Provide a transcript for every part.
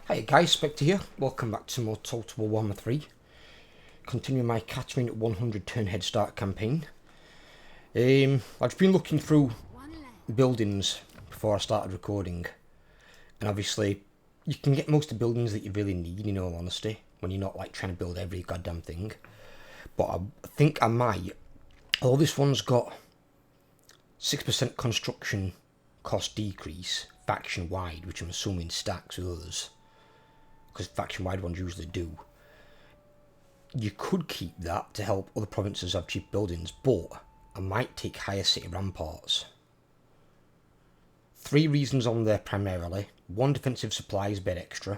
Hey guys, Spectre here. Welcome back to more Total Warhammer 3. Continuing my Katarin 100 turn head start campaign. I've been looking through buildings before I started recording. And obviously, you can get most of the buildings that you really need, in all honesty, when you're not like trying to build every goddamn thing. But I think I might. Although this one's got 6% construction cost decrease faction wide, which I'm assuming stacks with others, because faction wide ones usually do. You could keep that to help other provinces have cheap buildings, but I might take higher city ramparts. 3 reasons on there primarily. 1, defensive supplies, bit extra.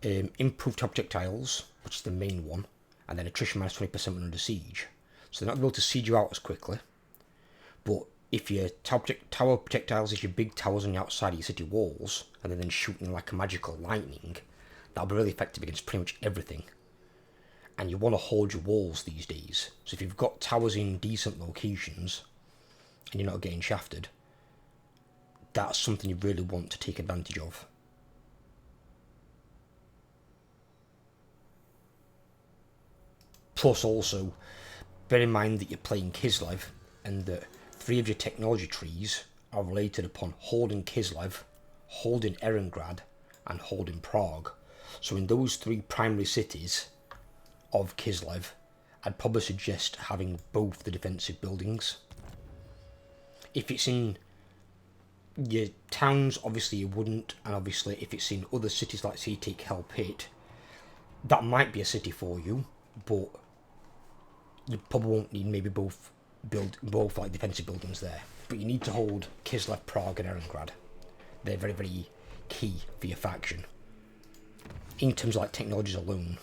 Improved projectiles, which is the main one, and then attrition minus 20% when under siege. So they're not able to siege you out as quickly. But if your tower projectiles is your big towers on the outside of your city walls, and then shooting like a magical lightning, that'll be really effective against pretty much everything. And you want to hold your walls these days. So if you've got towers in decent locations, and you're not getting shafted, that's something you really want to take advantage of. Plus also, bear in mind that you're playing Kislev, and that 3 of your technology trees are related upon holding Kislev, holding Erengrad, and holding Prague. So in those 3 primary cities of Kislev, I'd probably suggest having both the defensive buildings. If it's in your towns, obviously you wouldn't, and obviously if it's in other cities like say take Helpit, that might be a city for you, but you probably won't need maybe both like defensive buildings there. But you need to hold Kislev, Prague and Erengrad. They're very, very key for your faction in terms of like technologies alone.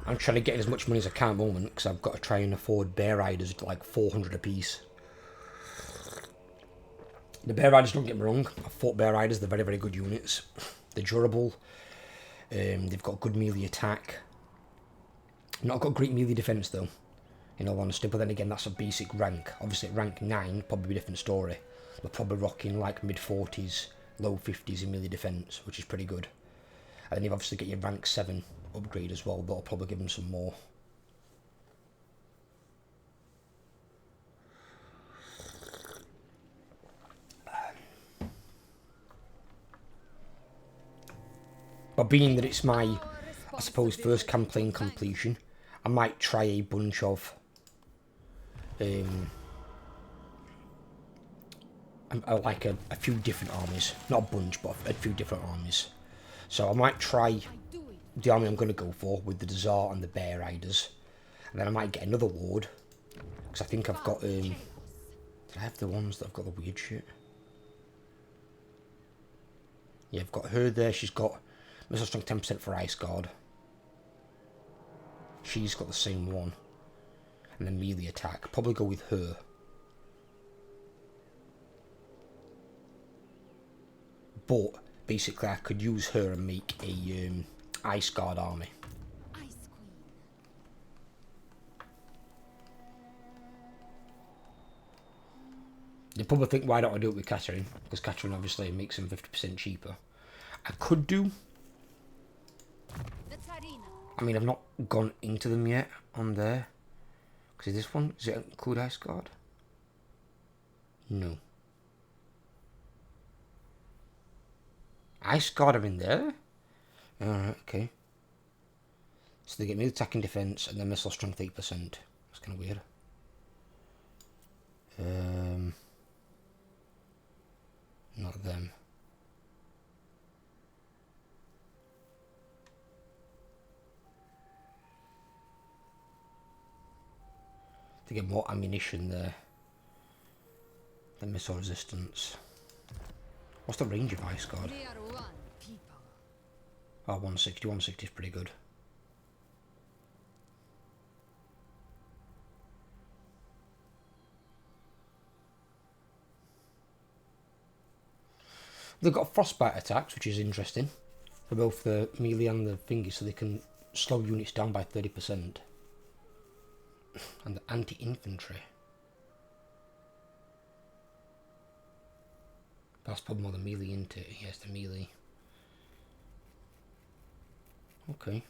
I'm trying to get as much money as I can at the moment because I've got to try and afford bear riders at like 400 a piece. The bear riders, don't get me wrong, I've fought bear riders, they're very, very good units. They're durable. They've got good melee attack. Not got great melee defense though, in all honesty, but then again that's a basic rank. Obviously at rank 9, probably a different story. We're probably rocking like mid 40s, low 50s in melee defense, which is pretty good. And then you obviously get your rank 7 upgrade as well, but I'll probably give them some more. But being that it's my, I suppose, first campaign completion, I might try a bunch of like a few different armies. Not a bunch, but a few different armies. So I might try the army I'm going to go for with the Tsar and the Bear Riders. And then I might get another ward. Because I think I've got, did I have the ones that have got the weird shit? Yeah, I've got her there. She's got missile strength 10% for Ice Guard. She's got the same one. And then melee attack. Probably go with her. But basically I could use her and make a Ice Guard army. You probably think, why don't I do it with Katarin? Because Katarin obviously makes them 50% cheaper. I could do. I mean, I've not gone into them yet on there. Because this one, does it include Ice Guard? No. Ice Guard are in there? Alright, okay. So they get melee attack and defense and then missile strength 8%. That's kind of weird. Not them. They get more ammunition there than missile resistance. What's the range of Ice Guard? Oh, 160. 160 is pretty good. They've got frostbite attacks, which is interesting for both the melee and the thingy, so they can slow units down by 30%. And the anti-infantry. That's probably more the melee, isn't it? Yes, the melee. Okay.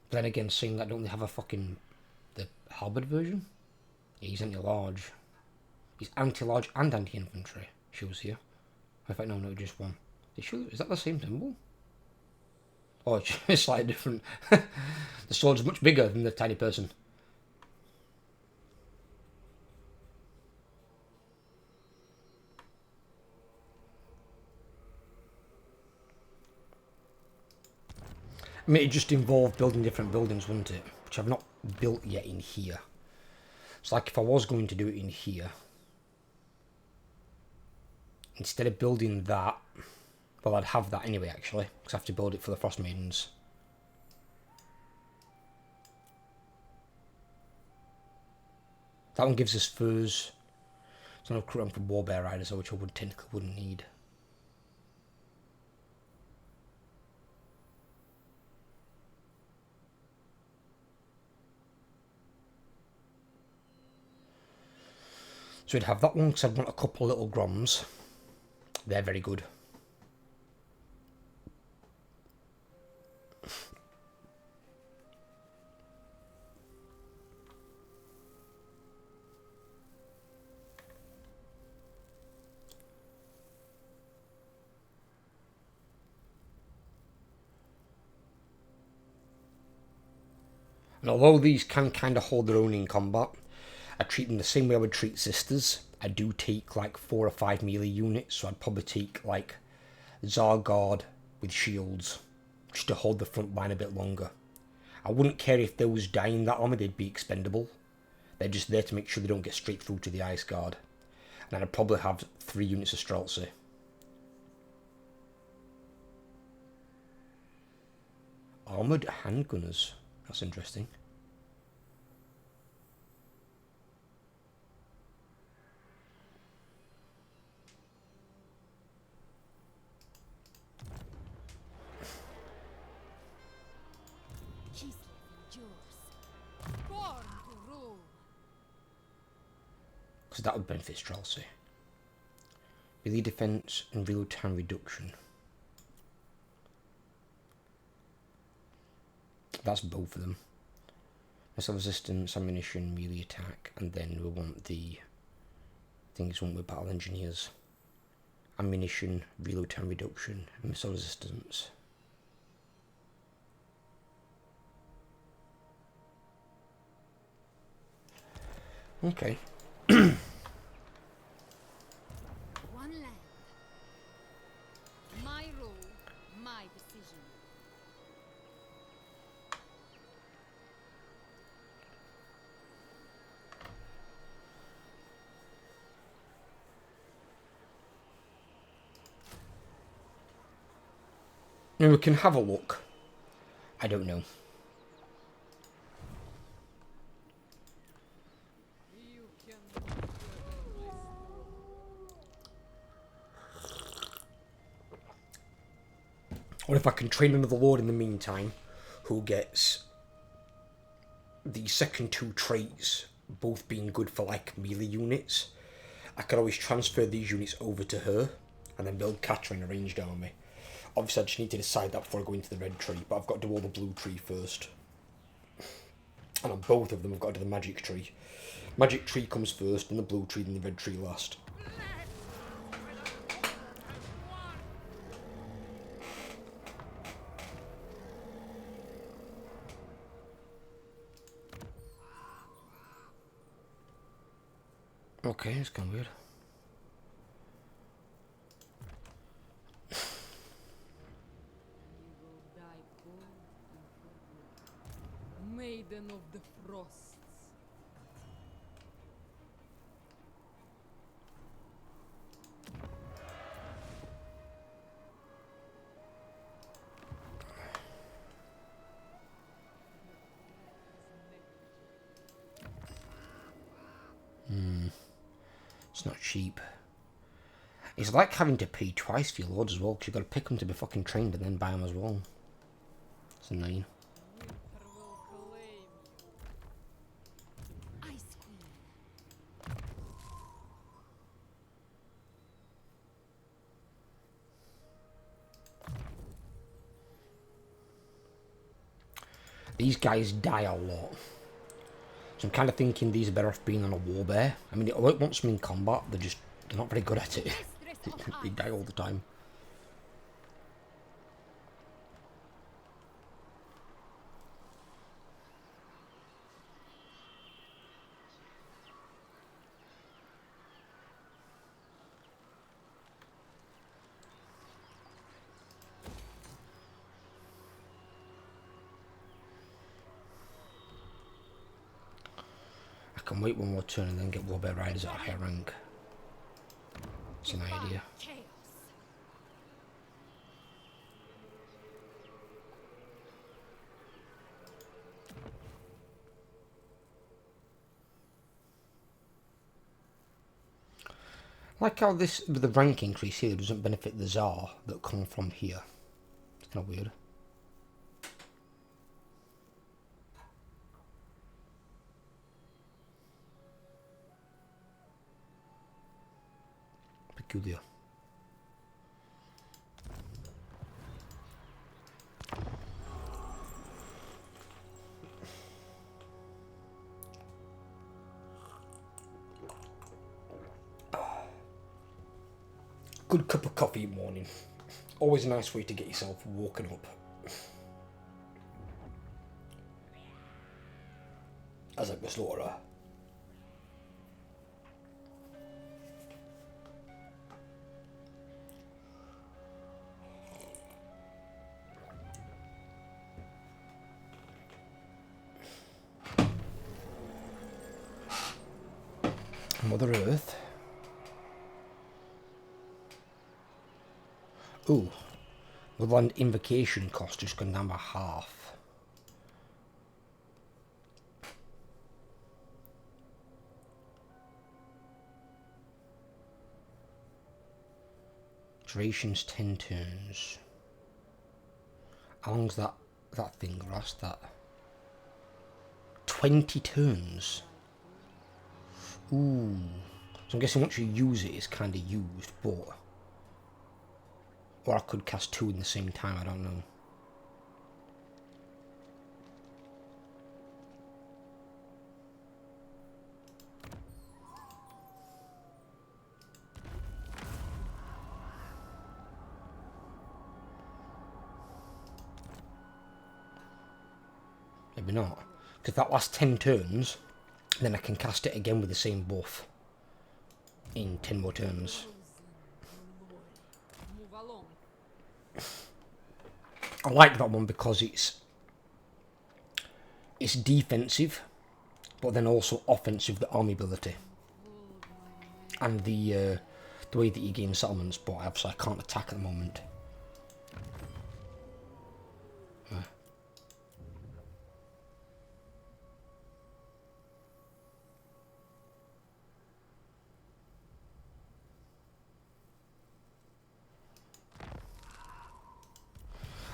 Then again, saying that, don't they have a fucking... the halberd version? Yeah, he's anti-large. He's anti-large and anti-infantry. Shows here. In fact, no, just one. Is that the same symbol? Oh, it's slightly different. The sword's much bigger than the tiny person. I mean, it just involved building different buildings, wouldn't it? Which I've not built yet in here. It's like if I was going to do it in here, instead of building that, well, I'd have that anyway, actually, because I have to build it for the Frost Maidens. That one gives us furs. It's not a crew for Warbear Riders, which I technically wouldn't need. So we'd have that one, because I'd want a couple of little Groms. They're very good. And although these can kind of hold their own in combat, I treat them the same way I would treat Sisters. I do take like 4 or 5 melee units, so I'd probably take like Zargard with shields, just to hold the front line a bit longer. I wouldn't care if those die in that army, they'd be expendable. They're just there to make sure they don't get straight through to the Ice Guard. And then I'd probably have 3 units of Streltsy. Armoured handgunners. That's interesting. Kislev endures. Born to rule. Because that would benefit Streltsy. Melee defense and reload time reduction. That's both of them. Missile resistance, ammunition, melee attack, and then we want the things one with battle engineers. Ammunition, reload time reduction, missile resistance. Okay. One land. My rule, my decision. Now we can have a look. I don't know. Or if I can train another lord in the meantime, who gets the second 2 traits, both being good for like melee units, I could always transfer these units over to her and then build Katarin a ranged army. Obviously I just need to decide that before I go into the red tree, but I've got to do all the blue tree first. And on both of them I've got to do the magic tree. Magic tree comes first, then the blue tree, then the red tree last. Okay, it's kind of weird. Maiden of the Frosts. It's not cheap. It's like having to pay twice for your lords as well, because you've got to pick them to be fucking trained and then buy them as well. It's annoying. Ice Queen. These guys die a lot. So I'm kind of thinking these are better off being on a war bear. I mean, once them in combat, they're not very good at it. They die all the time. I can wait one more turn and then get warbear riders at a higher rank. It's an idea. I like how this, with the rank increase here, doesn't benefit the Tsar that come from here. It's kind of weird. Peculiar. Good cup of coffee in the morning. Always a nice way to get yourself woken up. As like the slaughterer. Mother Earth. Ooh, Woodland invocation cost just gone down by half. Duration's 10 turns. How long's that thing last? That 20 turns. Ooh. So I'm guessing once you use it, it's kind of used, but... Or I could cast two in the same time, I don't know. Maybe not. Because that last 10 turns, then I can cast it again with the same buff. In 10 more turns. I like that one because it's defensive, but then also offensive, the army ability. And the way that you gain settlements, but obviously I can't attack at the moment.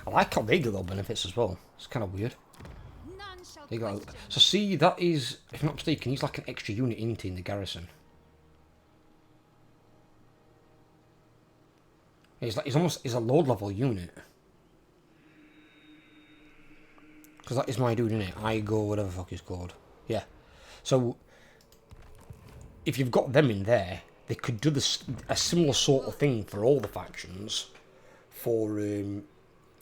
I like how they get little benefits as well. It's kind of weird. They got, so see, that is, if I'm not mistaken, he's like an extra unit in the garrison. He's a low level unit. Because that is my dude, isn't it? I go whatever the fuck he's called. Yeah. So if you've got them in there, they could do a similar sort of thing for all the factions. For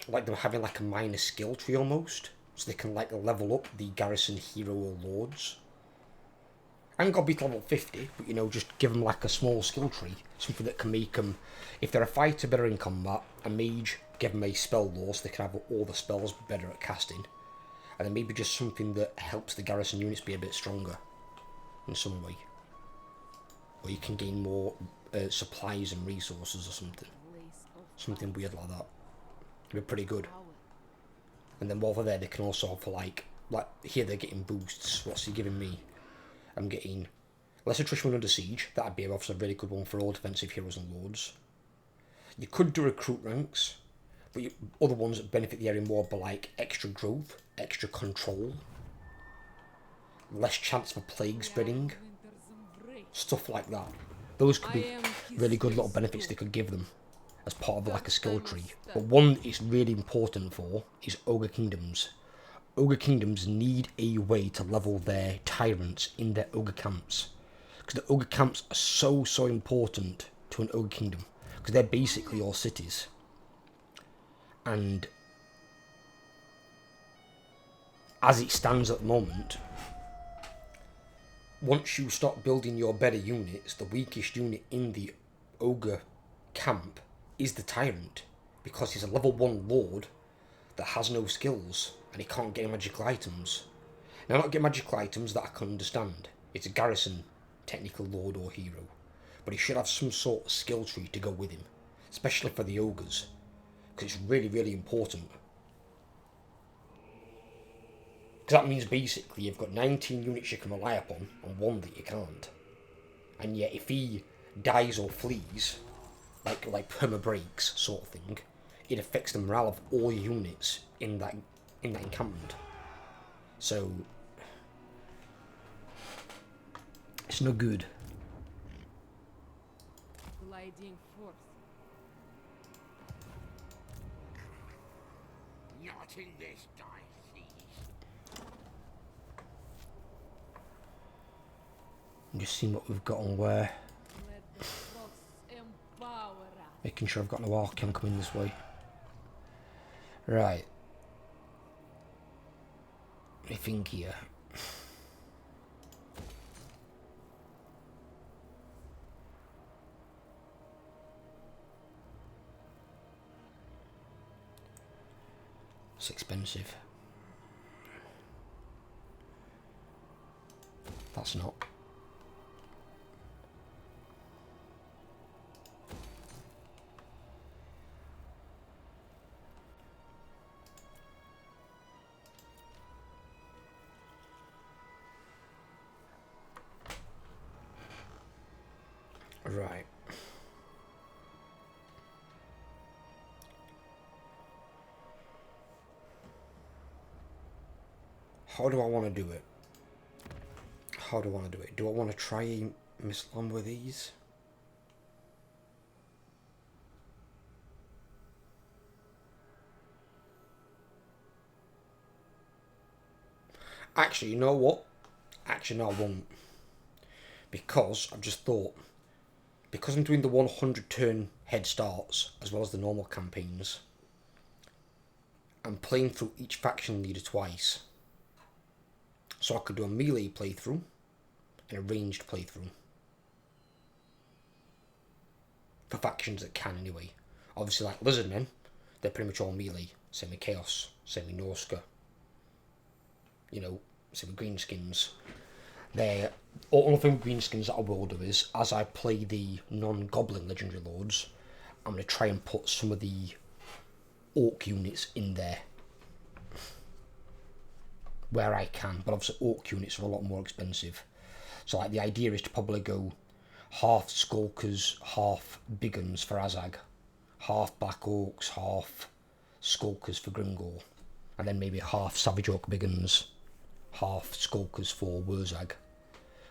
like they're having like a minor skill tree almost, so they can like level up the garrison hero or lords. I ain't got to be level 50, but you know, just give them like a small skill tree, something that can make them, if they're a fighter, better in combat. A mage, give them a spell lore so they can have all the spells better at casting, and then maybe just something that helps the garrison units be a bit stronger in some way, or you can gain more supplies and resources or something weird like that. Be pretty good. And then while they're there, they can also offer like here they're getting boosts. What's he giving me? I'm getting less attrition when under siege. That'd be obviously a really good one for all defensive heroes and lords. You could do recruit ranks, but other ones that benefit the area more by like extra growth, extra control, less chance for plague spreading, stuff like that. Those could be really good little benefits they could give them as part of like a skill tree. But one it's really important for is Ogre Kingdoms. Ogre kingdoms need a way to level their tyrants in their ogre camps. Because the ogre camps are so important to an ogre kingdom. Because they're basically all cities. And as it stands at the moment, once you start building your better units, the weakest unit in the ogre camp is the tyrant. Because he's a level 1 lord that has no skills and he can't get magical items. Now, not get magical items that I can understand. It's a garrison technical lord or hero. But he should have some sort of skill tree to go with him. Especially for the ogres. Because it's really important. Because that means basically you've got 19 units you can rely upon and 1 that you can't. And yet if he dies or flees, like perma breaks sort of thing, it affects the morale of all units in that encampment. So it's no good. Gliding forth. Not in this diocese. I'm just seeing what we've got on where. Let the frost empower us. Making sure I've got no Archon coming this way. Right. I think here. It's expensive. That's not. Right. How do I want to do it? How do I want to do it? Do I want to try Mislam with these? Actually, you know what? Actually, no, I won't. Because I've just thought, because I'm doing the 100 turn head starts as well as the normal campaigns, I'm playing through each faction leader twice. So I could do a melee playthrough and a ranged playthrough. For factions that can anyway. Obviously like Lizardmen, they're pretty much all melee. Same with Chaos, same with Norska. You know, same with Greenskins. They're all thing with Greenskins that I will do is, as I play the non-Goblin Legendary Lords, I'm going to try and put some of the Orc units in there. Where I can, but obviously Orc units are a lot more expensive. So like the idea is to probably go half Skulkers, half Big Uns for Azag. Half Black Orcs, half Skulkers for Grimgor. And then maybe half Savage Orc Big Uns, half Skulkers for Wurzag.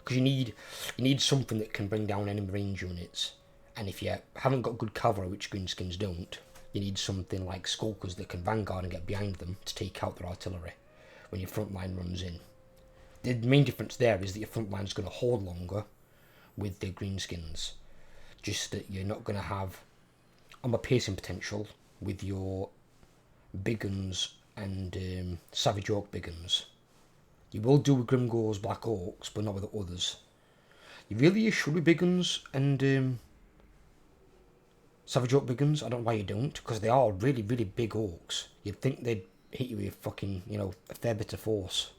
Because you need something that can bring down enemy range units. And if you haven't got good cavalry, which Greenskins don't, you need something like Skulkers that can vanguard and get behind them to take out their artillery when your front line runs in. The main difference there is that your front line is going to hold longer with the Greenskins. Just that you're not going to have armor piercing potential with your Big Uns and Savage Orc Big Uns. You will do with Grimgor's Black Orcs, but not with the others. You really should with Big Uns and Savage Orc Big Uns. I don't know why you don't, because they are really big orcs. You'd think they'd hit you with fucking, a fair bit of force.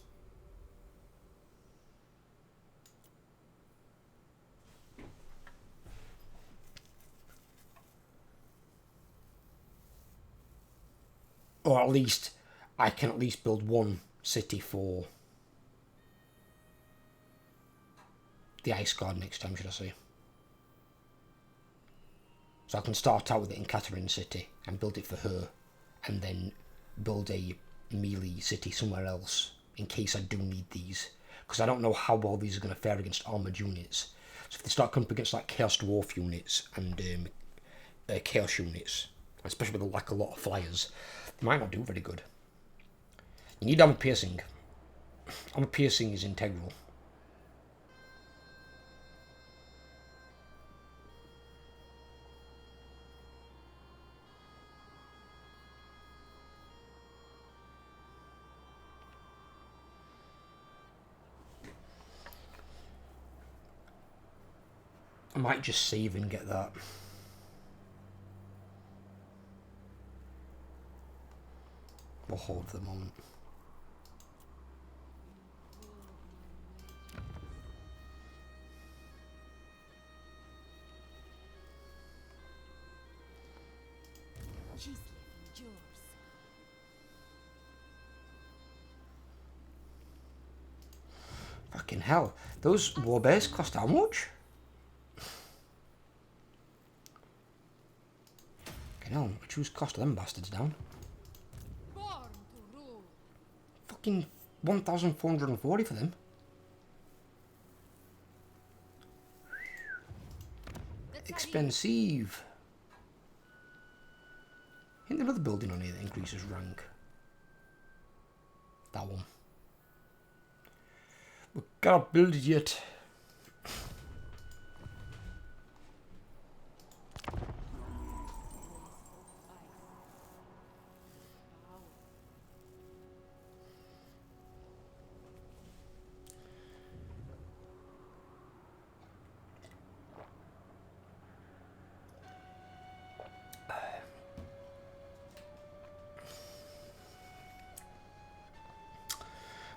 Or at least, I can at least build one city for the Ice Guard next time, should I say. So I can start out with it in Katarin City and build it for her, and then build a melee city somewhere else in case I do need these, because I don't know how well these are going to fare against armoured units. So if they start coming up against like Chaos Dwarf units and Chaos units, especially with like a lot of flyers, they might not do very good. You need armor piercing. Armor piercing is integral. I might just save and get that. We'll hold for the moment. Kislev endures. Fucking hell. Those war bears cost how much? Fucking hell, I choose cost of them bastards down. Born to rule. Fucking 1,440 for them. The Katarin. Expensive. Ain't there another building on here that increases rank? That one. We can't build it yet.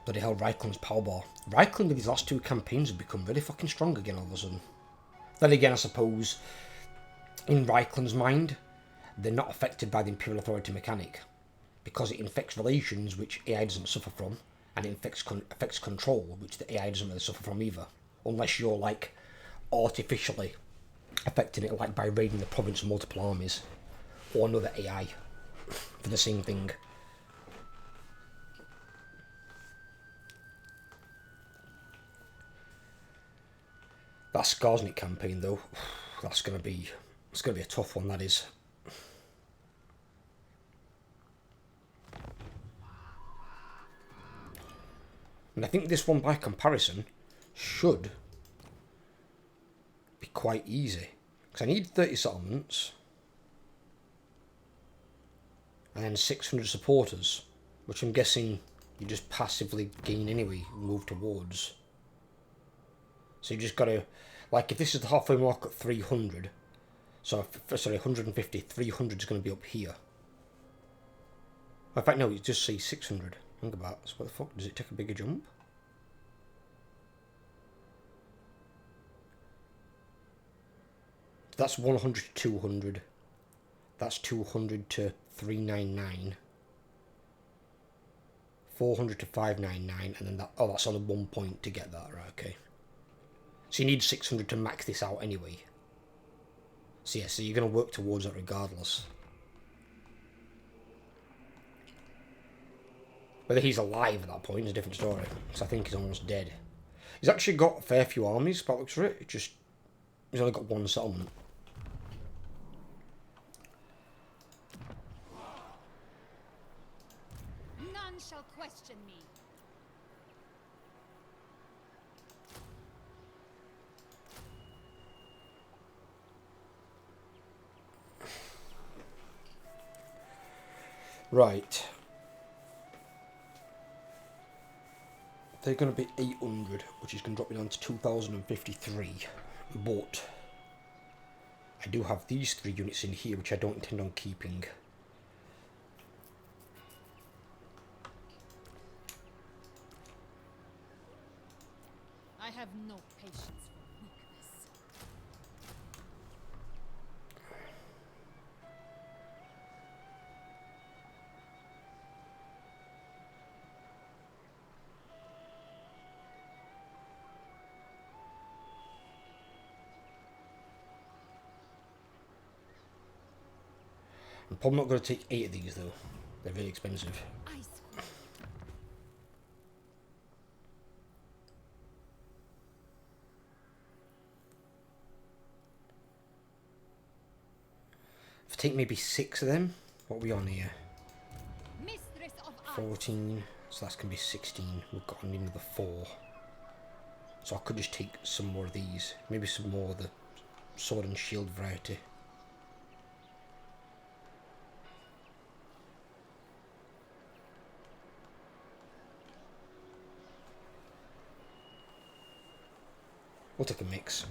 Bloody hell, Reikland's power bar. Reikland with his last two campaigns have become really fucking strong again all of a sudden. Then again, I suppose, in Reikland's mind, they're not affected by the Imperial Authority mechanic. Because it infects relations, which AI doesn't suffer from, and it affects control, which the AI doesn't really suffer from either. Unless you're, like, artificially affecting it, like by raiding the province of multiple armies, or another AI, for the same thing. That Skarsnik campaign, though, it's gonna be a tough one. That is. And I think this one, by comparison, should be quite easy because I need 30 settlements and then 600 supporters, which I'm guessing you just passively gain anyway, move towards. So you just gotta, like, if this is the halfway mark at 300, so, sorry, 150, 300 is going to be up here. In fact, no, you just say 600. Think about it. So what the fuck, does it take a bigger jump? That's 100 to 200. That's 200 to 399. 400 to 599, and then that, oh, that's on a 1 point to get that, right, okay. So you need 600 to max this out anyway. So yeah, so you're going to work towards that regardless. Whether he's alive at that point is a different story, because I think he's almost dead. He's actually got a fair few armies, by the looks of it. He's only got one settlement. None shall question me. Right. They're going to be 800, which is going to drop me down to 2053. But I do have these 3 units in here, which I don't intend on keeping. I have no patience for weakness. I'm probably not going to take 8 of these though. They're really expensive. Ice cold. If I take maybe 6 of them, what are we on here? Mistress of ice. 14, So that's going to be 16. We've got another 4. So I could just take some more of these. Maybe some more of the sword and shield variety. We'll take a mix.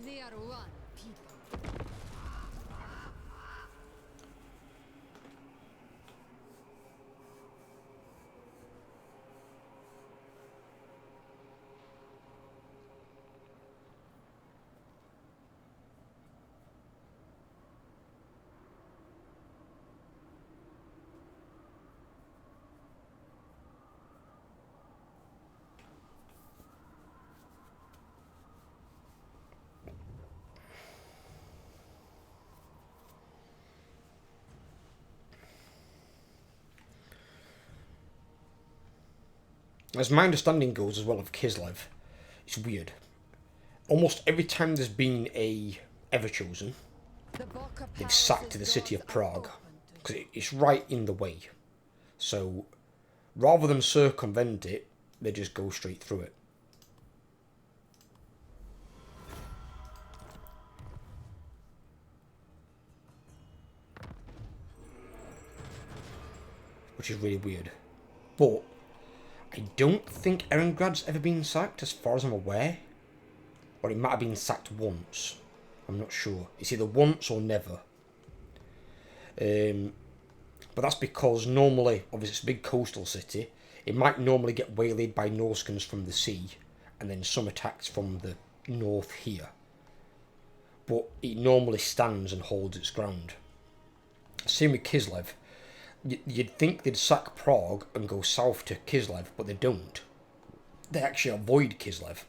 They are one people. As my understanding goes as well of Kislev, it's weird. Almost every time there's been a Everchosen, they've sacked to the city of Prague because it's right in the way. So rather than circumvent it, they just go straight through it. Which is really weird. But I don't think Erengrad's ever been sacked, as far as I'm aware. Or it might have been sacked once. I'm not sure. It's either once or never. But that's because normally, obviously it's a big coastal city, it might normally get waylaid by Norskins from the sea, and then some attacks from the north here. But it normally stands and holds its ground. Same with Kislev. You'd think they'd sack Prague and go south to Kislev, but they don't. They actually avoid Kislev.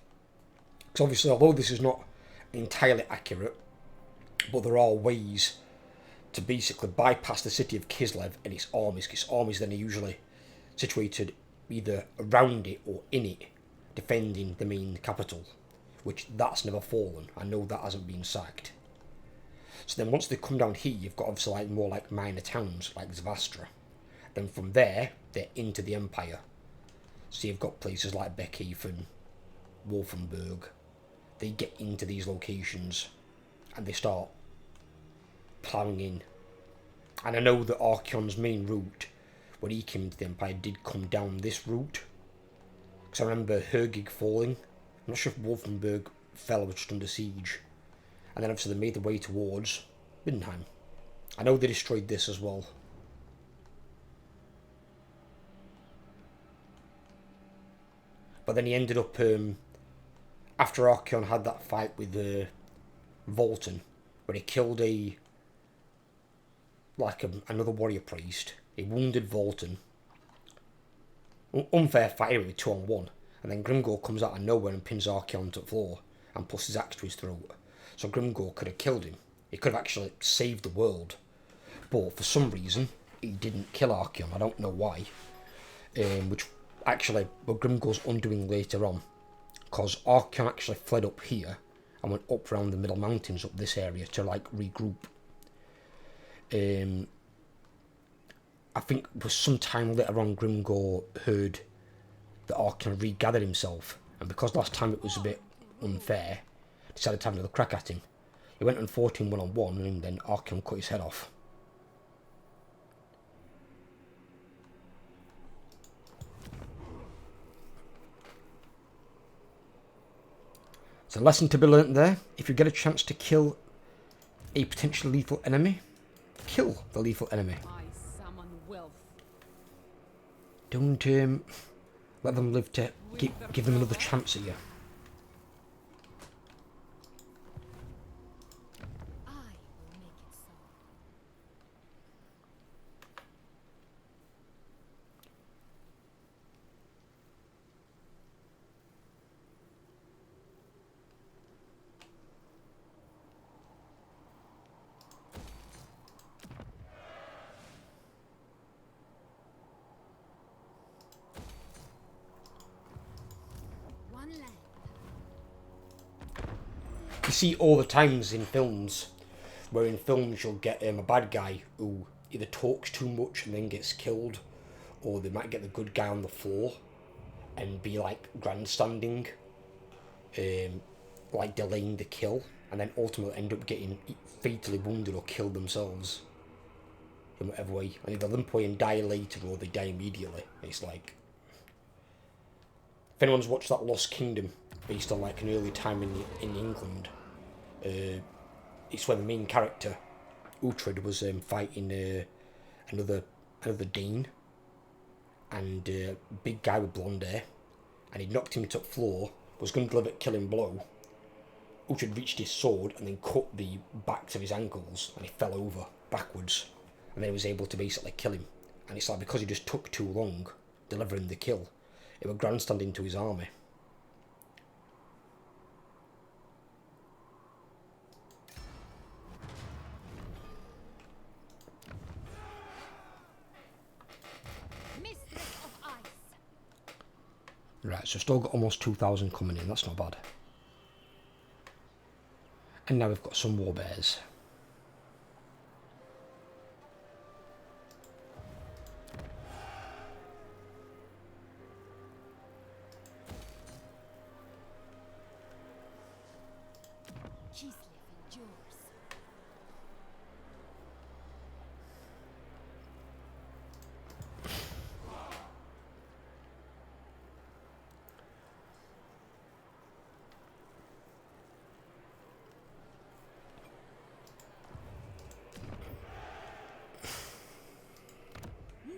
Because obviously, although this is not entirely accurate, but there are ways to basically bypass the city of Kislev and its armies, because armies then are usually situated either around it or in it, defending the main capital, which that's never fallen. I know that hasn't been sacked. So then once they come down here, you've got obviously like more like minor towns, like Zvastra. Then from there, they're into the Empire. So you've got places like Beckhaven, Wolfenburg. They get into these locations and they start ploughing in. And I know that Archeon's main route, when he came to the Empire, did come down this route. Because I remember Hergig falling. I'm not sure if Wolfenburg fell or was just under siege. And then obviously they made their way towards Mindenheim. I know they destroyed this as well. But then he ended up, after Archeon had that fight with Volton, where he killed another warrior priest. He wounded Volton. Unfair fight anyway, 2-on-1. And then Grimgor comes out of nowhere and pins Archeon to the floor and puts his axe to his throat. So Grimgor could have killed him. He could have actually saved the world. But for some reason, he didn't kill Archeon. I don't know why. Which actually, Grimgor's undoing later on. Because Archeon actually fled up here and went up around the middle mountains up this area to like regroup. I think it was some time later on Grimgor heard that Archeon regathered himself. And because last time it was a bit unfair, decided to have another crack at him. He went and fought him 1-on-1 and then Archeon cut his head off. It's a lesson to be learnt there. If you get a chance to kill a potentially lethal enemy, kill the lethal enemy. I summon wealth. Don't let them live to give them another chance at you. I will make it so. One leg. You see all the times in films Where in films you'll get a bad guy who either talks too much and then gets killed, or they might get the good guy on the floor and be like grandstanding, like delaying the kill, and then ultimately end up getting fatally wounded or killed themselves in whatever way. And either limp away and die later, or they die immediately. It's like, if anyone's watched that Lost Kingdom based on like an early time in England, it's where the main character Uhtred was fighting another Dane, and big guy with blonde hair, and he knocked him to the floor, was going to deliver a killing blow. Uhtred reached his sword and then cut the backs of his ankles, and he fell over backwards, and then he was able to basically kill him. And it's like, because he just took too long delivering the kill, it was grandstanding to his army. Mistress of ice. Right, so still got almost 2,000 coming in, that's not bad. And now we've got some warbears. Kislev endures.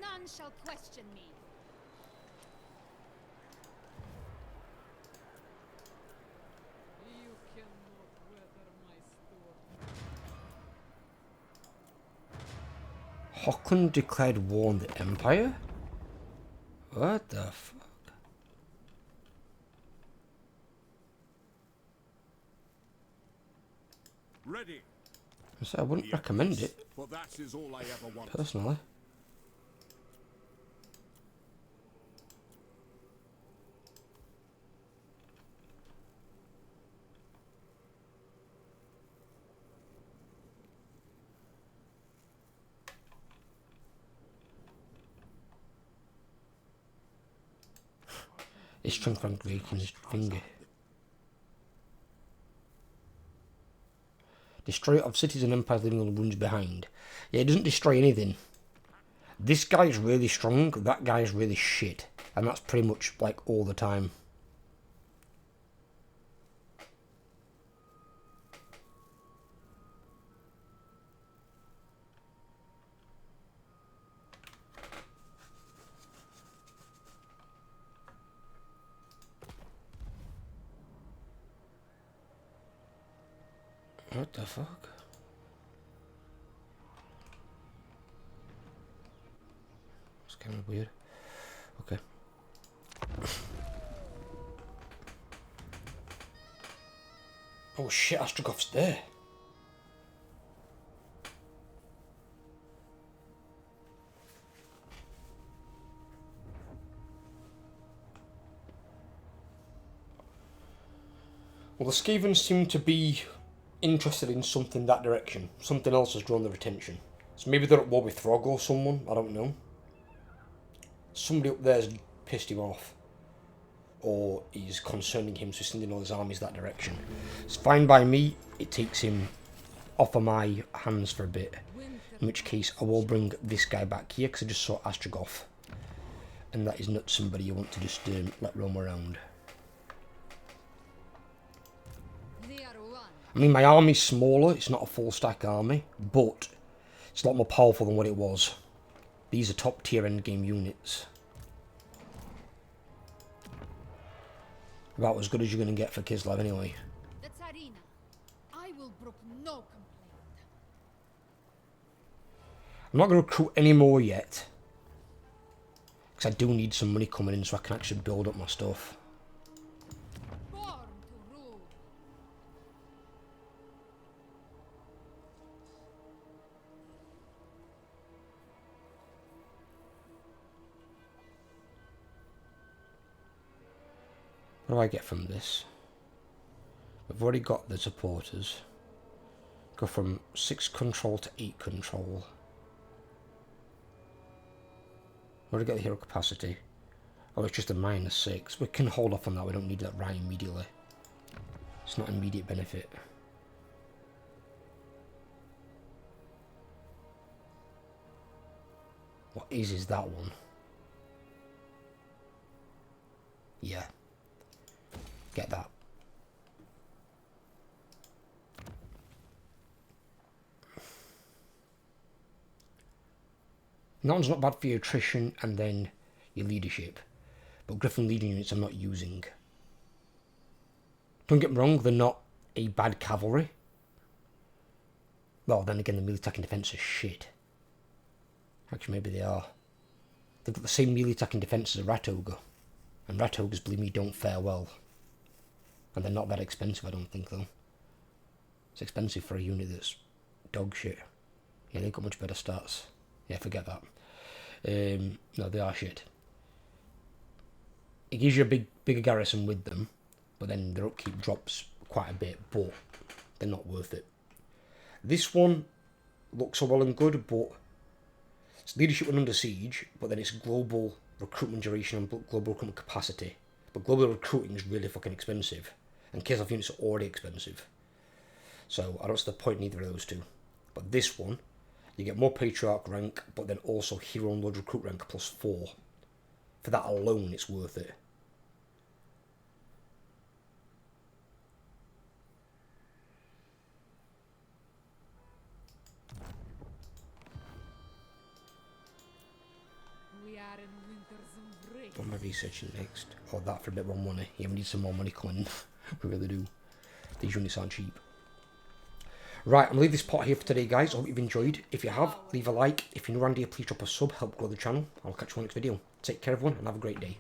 None shall question me. You cannot weather my storm. Hochland declared war on the Empire? What the fuck? Ready. So I wouldn't recommend it, For that is all I ever wanted. personally. His strength rank breaking his finger. Destroy of cities and empires leaving all the wounds behind. Yeah, it doesn't destroy anything. This guy's really strong, that guy's really shit. And that's pretty much like all the time. What the fuck? It's kind of weird. Okay. Oh shit, Astrogoth's there. Well, the Skavens seem to be interested in something that direction. Something else has drawn their attention. So maybe they're at war with Throg or someone, I don't know. Somebody up there's pissed him off. Or he's concerning him, so sending all his armies that direction. It's fine by me, it takes him off of my hands for a bit. In which case I will bring this guy back here, because I just saw Astrogoth. And that is not somebody you want to just let roam around. I mean, my army's smaller, it's not a full stack army, but it's a lot more powerful than what it was. These are top tier endgame units. About as good as you're going to get for Kislev anyway. The Tsarina. I will brook no complaint. I'm not going to recruit any more yet. Because I do need some money coming in so I can actually build up my stuff. Born to rule. What do I get from this? I've already got the supporters. Go from 6 control to 8 control. Where do I get the hero capacity? Oh, it's just a -6. We can hold off on that. We don't need that right immediately. It's not immediate benefit. What is that one? Yeah. Get that. That one's not bad for your attrition and then your leadership. But Griffin leading units I'm not using. Don't get me wrong, they're not a bad cavalry. Well, then again, the melee attack and defense are shit. Actually, maybe they are. They've got the same melee attack and defense as a Rat Ogre. And Rat Ogres, believe me, don't fare well. And they're not that expensive, I don't think, though. It's expensive for a unit that's dog shit. Yeah, they've got much better stats. Yeah, forget that. No, they are shit. It gives you a bigger garrison with them, but then their upkeep drops quite a bit, but they're not worth it. This one looks so well and good, but it's leadership when under siege, but then it's global recruitment duration and global recruitment capacity. But global recruiting is really fucking expensive, and Kislev units are already expensive. So I don't see the point in either of those two. But this one, you get more Patriarch rank, but then also Hero and Lord Recruit rank +4. For that alone, it's worth it. We are in winter's embrace. What am I researching next? Oh, that for a bit more money. Yeah, we need some more money coming. We really do. These units aren't cheap. Right, I'm going to leave this part here for today, guys. I hope you've enjoyed. If you have, leave a like. If you're new around here, please drop a sub. Help grow the channel. I'll catch you on the next video. Take care, everyone, and have a great day.